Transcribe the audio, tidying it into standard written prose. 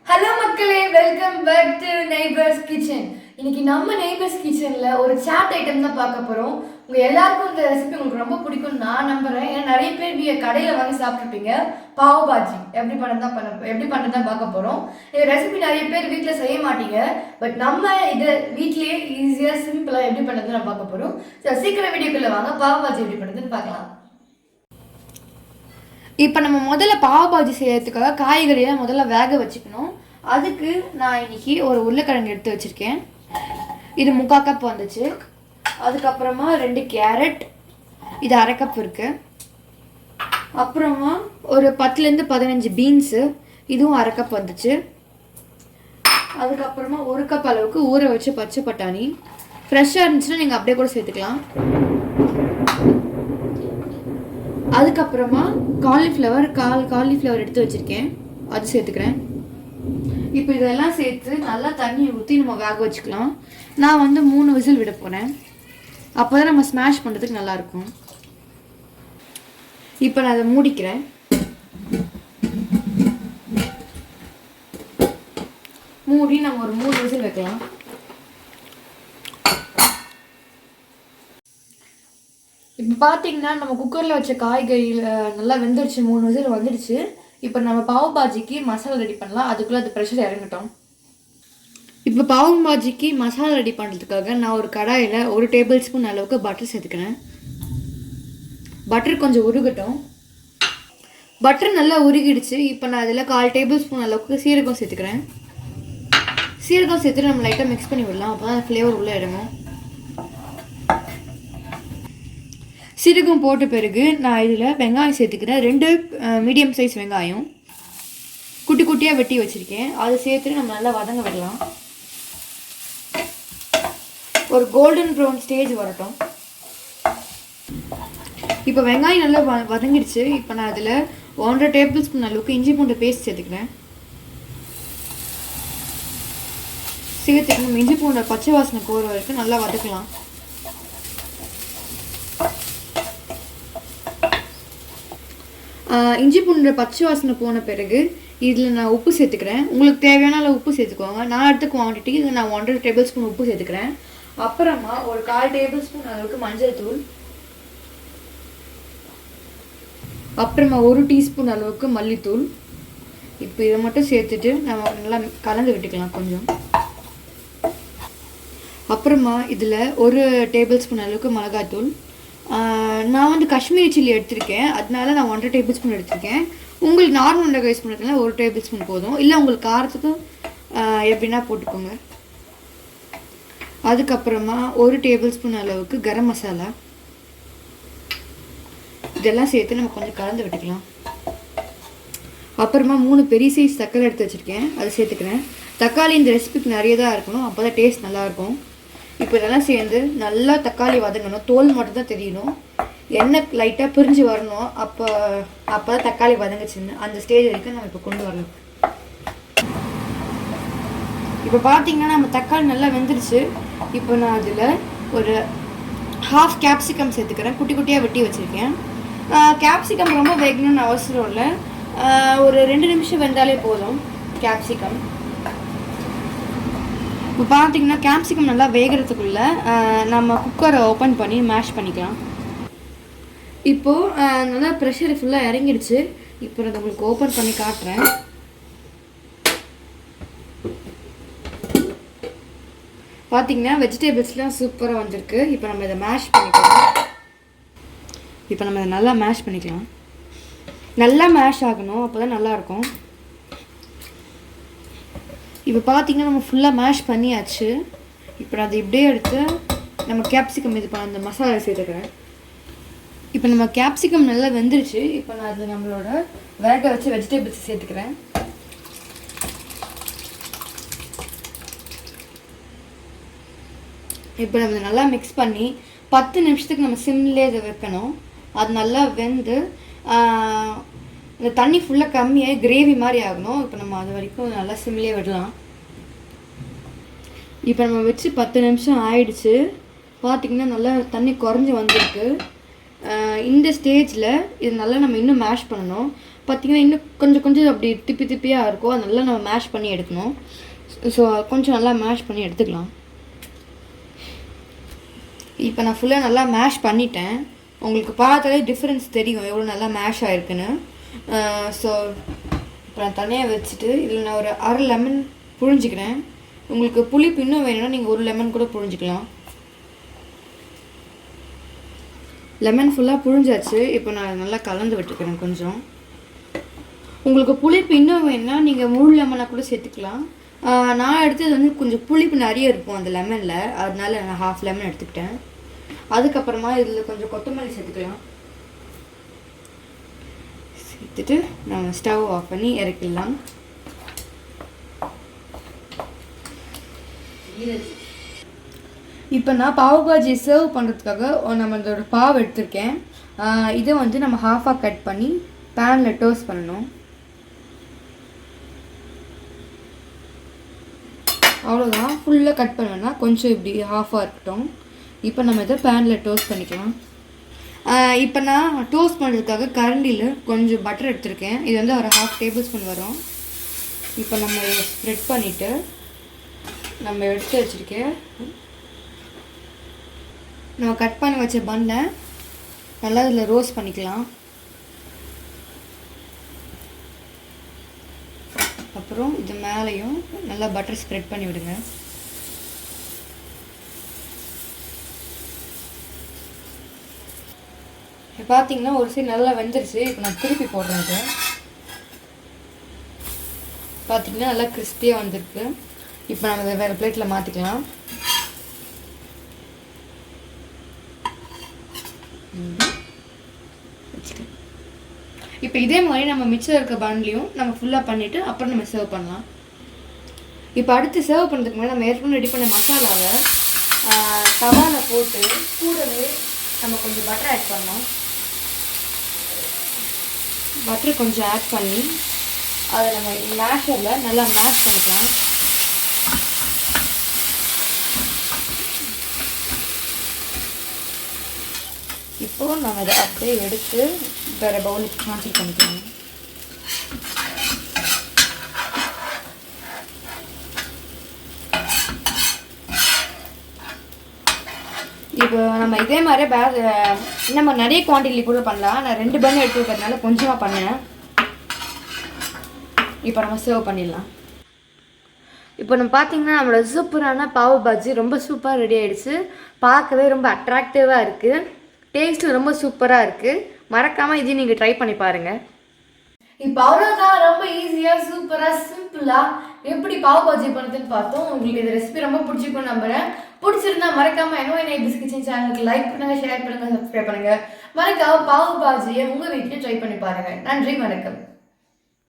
Hello மக்களே, welcome back to neighbours kitchen. இன்னைக்கு நம்ம நெய்பர்ஸ் கிச்சன்ல ஒரு சாட் ஐட்டம் தான் பார்க்க போறோம். உங்க எல்லாருக்கும் இந்த ரெசிபி உங்களுக்கு ரொம்ப பிடிக்கும் நான் நம்புறேன். ஏன்னா நிறைய பேர் கடையில் வாங்கி சாப்பிட்டுருப்பீங்க. பாவ் பாஜி எப்படி பண்ணுறதான் பார்க்க போறோம். இந்த ரெசிபி நிறைய பேர் வீட்டில் செய்ய மாட்டீங்க. பட் நம்ம இதை வீட்லயே ஈஸியாக சிம்பிளாக எப்படி பண்ணுறதுன்னு நான் பார்க்க போறோம். சீக்கிரம் வீடியோக்குள்ள வாங்க, பாவ் பாஜி எப்படி பண்ணுறதுன்னு பார்க்கலாம். இப்போ நம்ம முதல்ல பாவ் பாஜி செய்யறதுக்காக காய்கறியெல்லாம் முதல்ல வேக வச்சுக்கணும். அதுக்கு நான் இன்னைக்கு ஒரு உருளைக்கிழங்கு எடுத்து வச்சுருக்கேன். இது 3/4 கப் வந்துச்சு. அதுக்கப்புறமா 2 கேரட், இது 1/2 கப் இருக்குது. அப்புறமா ஒரு 10லேருந்து 15 பீன்ஸு, இதுவும் 1/2 கப் வந்துச்சு. அதுக்கப்புறமா 1 கப் அளவுக்கு ஊற வச்சு பச்சை பட்டாணி, ஃப்ரெஷ்ஷாக இருந்துச்சுன்னா நீங்கள் அப்படியே கூட சேர்த்துக்கலாம். அதுக்கப்புறமா காலிஃப்ளவர் எடுத்து வச்சுருக்கேன், அது சேர்த்துக்கிறேன். இப்போ இதெல்லாம் சேர்த்து நல்லா தண்ணி ஊற்றி நம்ம வேக வச்சுக்கலாம். நான் 3 விசில் விட போகிறேன். அப்போ தான் நம்ம ஸ்மாஷ் பண்ணுறதுக்கு நல்லாயிருக்கும். இப்போ நான் அதை மூடிக்கிறேன். மூடி நம்ம ஒரு 3 விசில் வைக்கலாம். இப்போ பார்த்தீங்கன்னா நம்ம குக்கரில் வச்ச காய்கறியில் நல்லா வெந்துடுச்சு, 3 விசில் வந்துடுச்சு. இப்போ நம்ம பாவ் பாஜிக்கு மசாலா ரெடி பண்ணலாம். அதுக்குள்ளே அது ப்ரெஷர் இறங்கட்டும். இப்போ பாவ் பாஜிக்கு மசாலா ரெடி பண்ணுறதுக்காக நான் ஒரு கடாயில் 1 டேபிள் ஸ்பூன் அளவுக்கு பட்டர் சேர்த்துக்கிறேன். பட்டர் கொஞ்சம் உருகட்டும். பட்டர் நல்லா உருகிடுச்சு. இப்போ நான் அதில் 1/4 டேபிள் ஸ்பூன் அளவுக்கு சீரகம் சேர்த்துக்கிறேன். சீரகம் சேர்த்துட்டு நம்ம லைட்டாக மிக்ஸ் பண்ணி விடலாம். அப்போ தான் ஃப்ளேவர் உள்ளே இறங்கும். சீரகம் போட்ட பிறகு நான் இதில் வெங்காயம் சேர்த்துக்கிறேன். 2 மீடியம் சைஸ் வெங்காயம் குட்டி குட்டியாக வெட்டி வச்சுருக்கேன். அதை சேர்த்துட்டு நம்ம நல்லா வதங்க விடலாம். ஒரு கோல்டன் ப்ரௌன் ஸ்டேஜ் வரட்டும். இப்போ வெங்காயம் நல்லா வதங்கிடுச்சு. இப்போ நான் அதில் 1.5 டேபிள் ஸ்பூன் அளவுக்கு இஞ்சி பூண்டு பேஸ்ட் சேர்த்துக்கிறேன். சேர்த்துட்டு நம்ம இஞ்சி பூண்டை பச்சை வாசனை போகிற வரைக்கும் நல்லா வதக்கலாம். இஞ்சி பூண்டு பச்சை வாசனை போன பிறகு இதில் நான் உப்பு சேர்த்துக்கிறேன். உங்களுக்கு தேவையான அளவு உப்பு சேர்த்துக்கோங்க. நான் எடுத்த குவான்டிட்டி நான் 1.5 டேபிள் ஸ்பூன் உப்பு சேர்த்துக்கிறேன். அப்புறமா ஒரு 1/4 டேபிள் ஸ்பூன் அளவுக்கு மஞ்சள் தூள், அப்புறமா 1 டீஸ்பூன் அளவுக்கு மல்லித்தூள். இப்போ இதை மட்டும் சேர்த்துட்டு நம்ம நல்லா கலந்து விட்டுக்கலாம் கொஞ்சம். அப்புறமா இதில் 1 டேபிள் ஸ்பூன் அளவுக்கு மிளகாத்தூள். நான் காஷ்மீரி சில்லி எடுத்திருக்கேன், அதனால நான் 1.5 டேபிள் ஸ்பூன் எடுத்திருக்கேன். உங்களுக்கு நார்மல் மிளகாய் யூஸ் பண்ணுறதுனால 1 டேபிள் ஸ்பூன் போதும். இல்லை உங்களுக்கு காரத்துக்கும் எப்படின்னா போட்டுக்கோங்க. அதுக்கப்புறமா 1 டேபிள் ஸ்பூன் அளவுக்கு கரம் மசாலா. இதெல்லாம் சேர்த்து நம்ம கொஞ்சம் கலந்து விட்டுக்கலாம். அப்புறமா 3 பெரிய சைஸ் தக்காளி எடுத்து வச்சுருக்கேன், அது சேர்த்துக்கிறேன். தக்காளி இந்த ரெசிபிக்கு நிறைய தான் இருக்கணும், அப்போ தான் டேஸ்ட் நல்லாயிருக்கும். இப்போ இதெல்லாம் சேர்ந்து நல்லா தக்காளி வதங்கணும். தோல் மட்டும் தான் தெரியணும். எண்ணெய் லைட்டாக பிரிஞ்சு வரணும். அப்போ தான் தக்காளி வதங்குச்சுன்னு அந்த ஸ்டேஜ் வரைக்கும் நம்ம இப்போ கொண்டு வரணும். இப்போ பார்த்தீங்கன்னா நம்ம தக்காளி நல்லா வெந்துருச்சு. இப்போ நான் அதில் ஒரு 1/2 கேப்சிகம் சேர்த்துக்கிறேன். குட்டி குட்டியாக வெட்டி வச்சுருக்கேன். கேப்சிகம் ரொம்ப வேகணும்னு அவசரம் இல்லை, ஒரு 2 நிமிஷம் வெந்தாலே போதும் கேப்சிகம். இப்போ பார்த்தீங்கன்னா கேப்சிகம் நல்லா வேகிறதுக்குள்ளே நம்ம குக்கரை ஓப்பன் பண்ணி மேஷ் பண்ணிக்கலாம். இப்போது நல்லா ப்ரெஷர் ஃபுல்லாக இறங்கிடுச்சு. இப்போ நான் உங்களுக்கு ஓப்பன் பண்ணி காட்டுறேன். பார்த்தீங்கன்னா வெஜிடபிள்ஸ்லாம் சூப்பராக வந்திருக்கு. இப்போ நம்ம இதை மேஷ் பண்ணிக்கலாம். இப்போ நம்ம இதை நல்லா மேஷ் பண்ணிக்கலாம். நல்லா மேஷ் ஆகணும், அப்போ தான் நல்லாயிருக்கும். இப்போ பார்த்தீங்கன்னா நம்ம ஃபுல்லாக மேஷ் பண்ணியாச்சு. இப்போ நான் அதை இப்படியே எடுத்து நம்ம கேப்சிகம் இது பண்ண அந்த மசாலா சேர்த்துக்கிறேன். இப்போ நம்ம கேப்சிகம் நல்லா வெந்துருச்சு. இப்போ நான் அது நம்மளோட வேக வச்சு வெஜிடபிள்ஸ் சேர்த்துக்கிறேன். இப்போ நம்ம நல்லா மிக்ஸ் பண்ணி 10 நிமிஷத்துக்கு நம்ம சிம்லேயே இதை வைக்கணும். அது நல்லா வெந்து இந்த தண்ணி ஃபுல்லாக கம்மியாகி கிரேவி மாதிரி ஆகணும். இப்போ நம்ம அது வரைக்கும் நல்லா சிம்லேயே விடலாம். இப்போ நம்ம வச்சு 10 நிமிஷம் ஆயிடுச்சு. பார்த்திங்கன்னா நல்லா தண்ணி குறைஞ்சி வந்திருக்கு. இந்த ஸ்டேஜில் இது நல்லா நம்ம இன்னும் மேஷ் பண்ணணும். பார்த்திங்கன்னா இன்னும் கொஞ்சம் அப்படி திப்பியாக இருக்கும். அது நல்லா நம்ம மேஷ் பண்ணி எடுக்கணும். ஸோ கொஞ்சம் நல்லா மேஷ் பண்ணி எடுத்துக்கலாம். இப்போ நான் ஃபுல்லாக நல்லா மேஷ் பண்ணிட்டேன். உங்களுக்கு பார்த்தாலே டிஃப்ரென்ஸ் தெரியும் எவ்வளோ நல்லா மேஷ் ஆகிருக்குன்னு. ஸோ இப்போ நான் தனியாக வச்சுட்டு இதில் நான் ஒரு அரை லெமன் புழிஞ்சிக்கிறேன். உங்களுக்கு புளிப்பு இன்னும் வேணும்னா நீங்கள் ஒரு லெமன் கூட புழிஞ்சிக்கலாம். லெமன் ஃபுல்லாக புழிஞ்சாச்சு. இப்போ நான் நல்லா கலந்து விட்டுருக்கிறேன். கொஞ்சம் உங்களுக்கு புளிப்பு இன்னும் வேணும்னா நீங்கள் முழு லெமனாக கூட சேர்த்துக்கலாம். நான் எடுத்தது வந்து கொஞ்சம் புளிப்பு நிறைய இருக்கும் அந்த லெமனில், அதனால நான் ஹாஃப் லெமன் எடுத்துக்கிட்டேன். அதுக்கப்புறமா இதில் கொஞ்சம் கொத்தமல்லி சேர்த்துக்கலாம். சேர்த்துட்டு நம்ம ஸ்டவ் ஆஃப் பண்ணி இறக்கிடலாம். இப்போ நான் பாவ் பாஜி சர்வ் பண்ணுறதுக்காக நம்ம இதோட பாவ் எடுத்திருக்கேன். இதை வந்து நம்ம ஹாஃபாக கட் பண்ணி பேனில் டோஸ்ட் பண்ணணும். அவ்வளோதான், ஃபுல்லாக கட் பண்ணோன்னா கொஞ்சம் இப்படி ஹாஃபாக இருக்கட்டும். இப்போ நம்ம இதை பேனில் டோஸ்ட் பண்ணிக்கலாம். இப்போ நான் டோஸ்ட் பண்ணுறதுக்காக கரண்டியில் கொஞ்சம் பட்டர் எடுத்திருக்கேன். இது வந்து ஒரு 1/2 டேபிள் ஸ்பூன் வரும். இப்போ நம்ம இதை ஸ்ப்ரெட் பண்ணிவிட்டு நம்ம எடுத்து வச்சுருக்கேன் நம்ம கட் பண்ணி வச்ச பன்னை நல்லா இதில் ரோஸ்ட் பண்ணிக்கலாம். அப்புறம் இது மேலேயும் நல்லா பட்டர் ஸ்ப்ரெட் பண்ணி விடுங்க. இப்போ பார்த்தீங்கன்னா ஒரு சைடு நல்லா வெந்துருச்சு. இப்போ நான் திருப்பி போடுறேன். இது பார்த்தீங்கன்னா நல்லா கிறிஸ்பியாக வந்திருக்கு. இப்போ நம்ம இதை வேறு பிளேட்டில் மாற்றிக்கலாம். இப்போ இதே மாதிரி நம்ம மிச்சம் இருக்க பன்லையும் நம்ம ஃபுல்லாக பண்ணிவிட்டு அப்புறம் நம்ம சர்வ் பண்ணலாம். இப்போ அடுத்து சர்வ் பண்ணுறதுக்கு முன்னாடி நம்ம ஏற்கனவே ரெடி பண்ண மசாலாவை தவாவில் போட்டு கூடவே நம்ம கொஞ்சம் பட்டர் ஆட் பண்ணோம். பட்டர் கொஞ்சம் ஆட் பண்ணி அதை நம்ம மேஷரில் நல்லா மேஷ் பண்ணிக்கலாம். இப்போது நம்ம அதை அப்படியே எடுத்து வேறு பவுலுக்கு ட்ரான்ஸ்ஃபர் பண்ணிக்கலாம். இப்போ நம்ம இதே மாதிரி நம்ம நிறைய குவான்டிட்டி கூட பண்ணலாம். நான் 2 பன் எடுத்து வைக்கிறதுனால கொஞ்சமாக பண்ணேன். இப்போ நம்ம சர்வ் பண்ணிடலாம். இப்போ நம்ம பார்த்தீங்கன்னா நம்மளோட சூப்பரான பாவ் பாஜி ரொம்ப சூப்பராக ரெடி ஆகிடுச்சு. பார்க்கவே ரொம்ப அட்ராக்டிவாக இருக்குது. டேஸ்ட்டு ரொம்ப சூப்பராக இருக்குது. மறக்காமல் இதையும் நீங்கள் ட்ரை பண்ணி பாருங்கள். இப்போ அவ்வளோதான், ரொம்ப ஈஸியாக சூப்பராக சிம்பிளாக எப்படி பாவ் பாஜி பண்ணுறதுன்னு பார்த்தோம். உங்களுக்கு இந்த ரெசிபி ரொம்ப பிடிச்சிருக்குன்னு நம்புகிறேன். பிடிச்சிருந்தா மறக்காமல் நெய்பர்ஸ் கிச்சன் சேனலுக்கு லைக் பண்ணுங்கள், ஷேர் பண்ணுங்கள், சப்ஸ்கிரைப் பண்ணுங்கள். மறக்காமல் பாவ் பாஜியை உங்கள் வீட்டில் ட்ரை பண்ணி பாருங்கள். நன்றி, வணக்கம்.